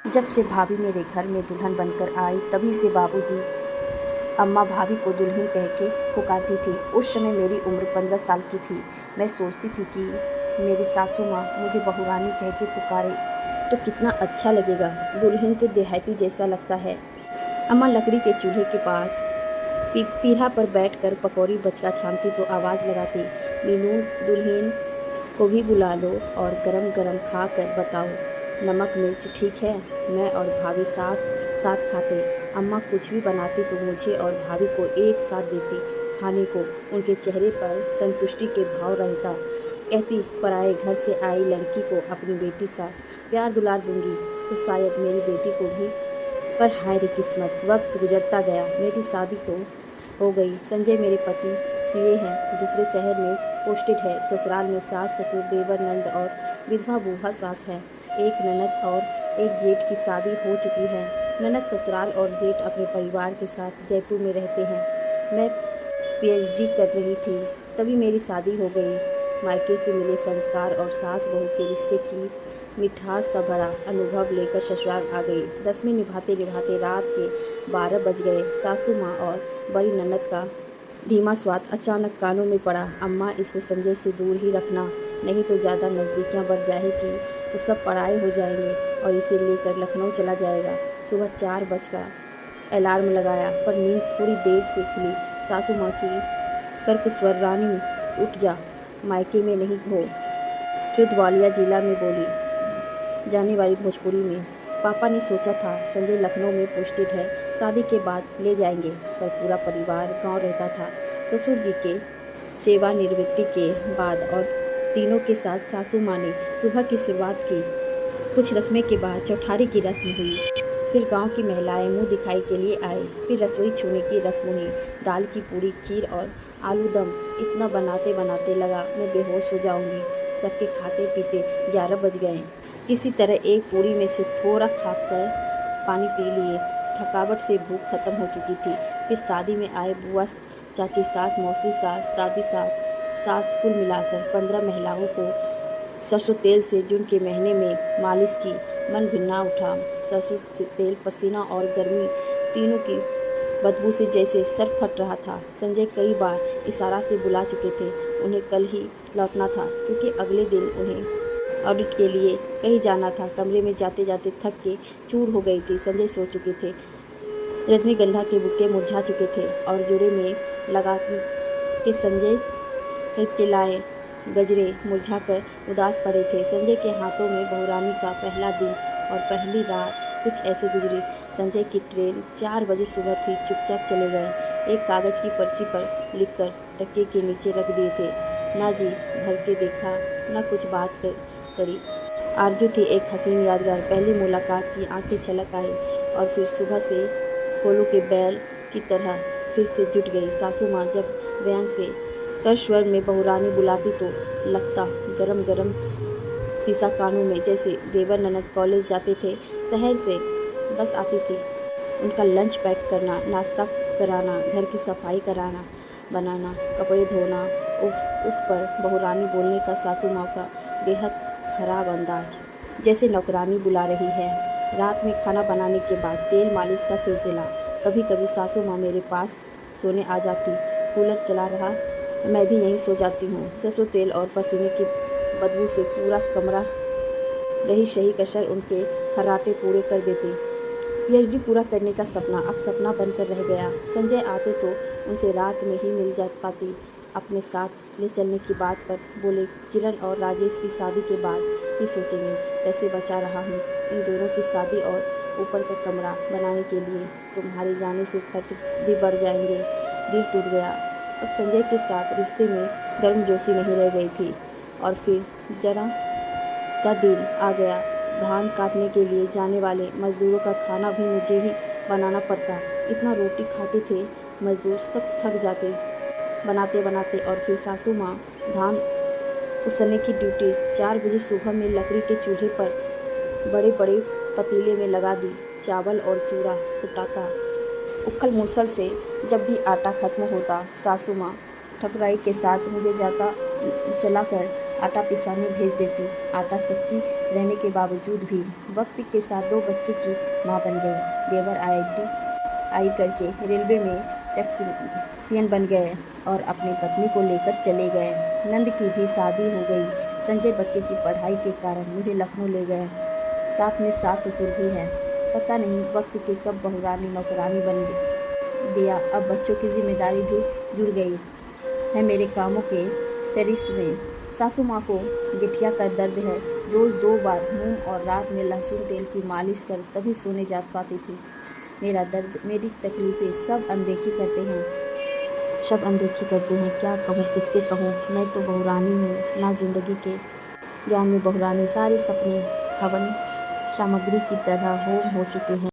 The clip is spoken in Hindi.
जब से भाभी मेरे घर में दुल्हन बनकर आई तभी से बाबूजी अम्मा भाभी को दुल्हन कह के पुकारती थी। उस समय मेरी उम्र 15 साल की थी। मैं सोचती थी कि मेरी सासू माँ मुझे बहुरानी कह के पुकारे तो कितना अच्छा लगेगा। दुल्हन तो देहाती जैसा लगता है। अम्मा लकड़ी के चूल्हे के पास पीढ़ा पर बैठकर पकौड़ी बचका छानती तो आवाज़ लगाती, मीनू दुल्हन को भी बुला लो और गरम गरम खा कर बताओ नमक मिर्च ठीक है। मैं और भाभी साथ साथ खाते। अम्मा कुछ भी बनाती तो मुझे और भाभी को एक साथ देती खाने को। उनके चेहरे पर संतुष्टि के भाव रहता। कहती, पराए घर से आई लड़की को अपनी बेटी सा प्यार दुलार दूंगी तो शायद मेरी बेटी को भी। पर हाय रे किस्मत, वक्त गुजरता गया। मेरी शादी तो हो गई। संजय मेरे पति सीए हैं, दूसरे शहर में पोस्टेड है। ससुराल में सास ससुर देवर नंद और विधवा बूढ़ा सास है। एक ननद और एक जेठ की शादी हो चुकी है। ननद ससुराल और जेठ अपने परिवार के साथ जयपुर में रहते हैं। मैं पीएचडी कर रही थी तभी मेरी शादी हो गई। मायके से मिले संस्कार और सास बहू के रिश्ते की मिठास सा भरा अनुभव लेकर ससुराल आ गई। रस्में निभाते निभाते रात के 12 बज गए। सासू माँ और बड़ी ननद का धीमा स्वाद अचानक कानों में पड़ा, अम्मा इसको संजय से दूर ही रखना, नहीं तो ज़्यादा नज़दीकियाँ बढ़ जाएगी तो सब पराए हो जाएंगे और इसे लेकर लखनऊ चला जाएगा। सुबह 4 बजकर अलार्म लगाया पर नींद थोड़ी देर से खुली। सासू माँ की कर्कस्वर, रानी उठ जा, मायके में नहीं हो, रुद्रवालिया जिला में बोली जाने वाली भोजपुरी में। पापा ने सोचा था संजय लखनऊ में पोस्टेड है, शादी के बाद ले जाएंगे, पर पूरा परिवार गांव रहता था। ससुर जी के सेवानिवृत्ति के बाद और तीनों के साथ सासू माँ ने सुबह की शुरुआत की। कुछ रस्में के बाद चौठारी की रस्म हुई। फिर गांव की महिलाएं मुंह दिखाई के लिए आए। फिर रसोई छूने की रस्म हुई। दाल की पूरी, खीर और आलू दम। इतना बनाते बनाते लगा मैं बेहोश हो जाऊंगी। सबके खाते पीते 11 बज गए। किसी तरह एक पूरी में से थोड़ा खाकर पानी पी लिए। थकावट से भूख खत्म हो चुकी थी। फिर शादी में आए बुआ, चाची सास, मौसी सास, दादी सास कुल मिलाकर 15 महिलाओं को सरसों तेल से जून के महीने में मालिश की। मन भिन्ना उठा। सरसों से तेल, पसीना और गर्मी तीनों की बदबू से जैसे सर फट रहा था। संजय कई बार इशारा से बुला चुके थे। उन्हें कल ही लौटना था क्योंकि अगले दिन उन्हें ऑडिट के लिए कहीं जाना था। कमरे में जाते जाते थक के चूर हो गई थी। संजय सो चुके थे। रजनीगंधा के बुके मुरझा चुके थे और जोड़े में लगा के संजय के लाए गजरे मुरझाकर उदास पड़े थे। संजय के हाथों में बहुरानी का पहला दिन और पहली रात कुछ ऐसे गुजरी। संजय की ट्रेन 4 बजे सुबह थी। चुपचाप चले गए। एक कागज़ की पर्ची पर लिखकर तकिए के नीचे रख दिए थे। ना जी भर के देखा, ना कुछ बात करी। आरजू थी एक हसीन यादगार। पहली मुलाकात की आंखें छलक आई और फिर सुबह से कोलू के बैल की तरह फिर से जुट गई। सासू माँ जब व्यंग से कर स्वर में बहुरानी बुलाती तो लगता गरम गरम शीशा कानों में, जैसे देवर ननद कॉलेज जाते थे, शहर से बस आती थी। उनका लंच पैक करना, नाश्ता कराना, घर की सफाई कराना, बनाना, कपड़े धोना। उस पर बहुरानी बोलने का सासू माँ का बेहद खराब अंदाज, जैसे नौकरानी बुला रही है। रात में खाना बनाने के बाद तेल मालिश का सिलसिला। कभी कभी सासू माँ मेरे पास सोने आ जाती। कूलर चला रहा, मैं भी यहीं सो जाती हूँ। सरसों तेल और पसीने की बदबू से पूरा कमरा रही सही कसर उनके खर्राटे पूरे कर देती। पीएचडी पूरा करने का सपना अब सपना बनकर रह गया। संजय आते तो उनसे रात में ही मिल जा पाती। अपने साथ ले चलने की बात पर बोले, किरण और राजेश की शादी के बाद ही सोचेंगे। पैसे बचा रहा हूँ इन दोनों की शादी और ऊपर का कमरा बनाने के लिए। तुम्हारे जाने से खर्च भी बढ़ जाएंगे। दिल टूट गया। अब संजय के साथ रिश्ते में गर्मजोशी नहीं रह गई थी। और फिर जरा का दिन आ गया। धान काटने के लिए जाने वाले मजदूरों का खाना भी मुझे ही बनाना पड़ता। इतना रोटी खाते थे मजदूर, सब थक जाते बनाते बनाते। और फिर सासू माँ धान उसने की ड्यूटी 4 बजे सुबह में लकड़ी के चूल्हे पर बड़े बड़े पतीले में लगा दी। चावल और चूड़ा कुटाता। उखल मूसल से जब भी आटा खत्म होता, सासू माँ ठकुराई के साथ मुझे जाता चलाकर आटा पिसाने भेज देती। आटा चक्की रहने के बावजूद भी वक्त के साथ 2 बच्चे की माँ बन गई। देवर IIT करके रेलवे में टेक्नीशियन बन गए और अपनी पत्नी को लेकर चले गए। नंद की भी शादी हो गई। संजय बच्चे की पढ़ाई के कारण मुझे लखनऊ ले गए। साथ में सास ससुर भी हैं। पता नहीं वक्त के कब बहुरानी नौकरानी बन दिया। अब बच्चों की जिम्मेदारी भी जुड़ गई है मेरे कामों के फहरिस्त में। सासू माँ को गठिया का दर्द है। रोज़ 2 बार मुँह और रात में लहसुन तेल की मालिश कर तभी सोने जा पाती थी। मेरा दर्द, मेरी तकलीफ़ें सब अनदेखी करते हैं। क्या कहूँ, किससे कहूँ? मैं तो बहुरानी हूँ ना। जिंदगी के ज्ञान में बहुरानी। सारे सपने हवन सामग्री की तरह होम हो चुके हैं।